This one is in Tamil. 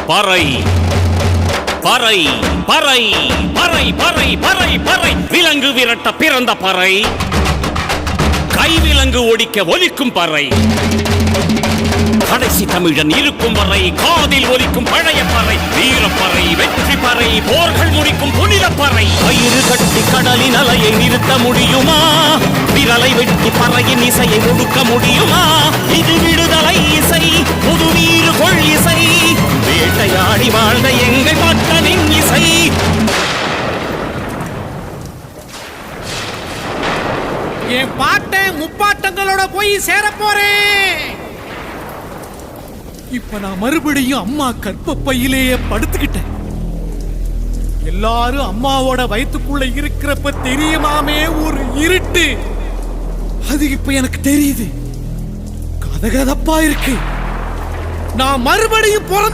பறை பறை பறை பறை பறை பறை பறை விலங்கு விரட்ட பிறந்த பறை கைவிலங்கு ஒடிக்க ஒலிக்கும் பறை கடைசி தமிழன் இருக்கும் வரை காதில் ஒலிக்கும் பழைய பறை வீரப்பறை வெற்றி பறை போர்கள் முடிக்கும் புனித பறை கயிறு கட்டி கடலின் அலையை நிறுத்த முடியுமா விரலை வெட்டி பறையின் இசையை ஒடுக்க முடியுமா இது விடுதலை இசை புது வீறு கொள் இசை வேட்டையாடி வாழ்ந்த எங்கள் மக்களின் இசை. என் பாட்டை முப்பாட்டங்களோட போய் சேர போறேன். இப்ப நான் மறுபடியும் அம்மா கற்பப்பையிலேயே படுத்துக்கிட்டேன். எல்லாரும் அம்மாவோட வயிற்றுக்குள்ள இருக்கிறப்ப தெரியுமாமே ஒரு இருட்டு, அது இப்ப எனக்கு தெரியுது. கதகதப்பா இருக்கு. நான் மறுபடியும் பிறந்து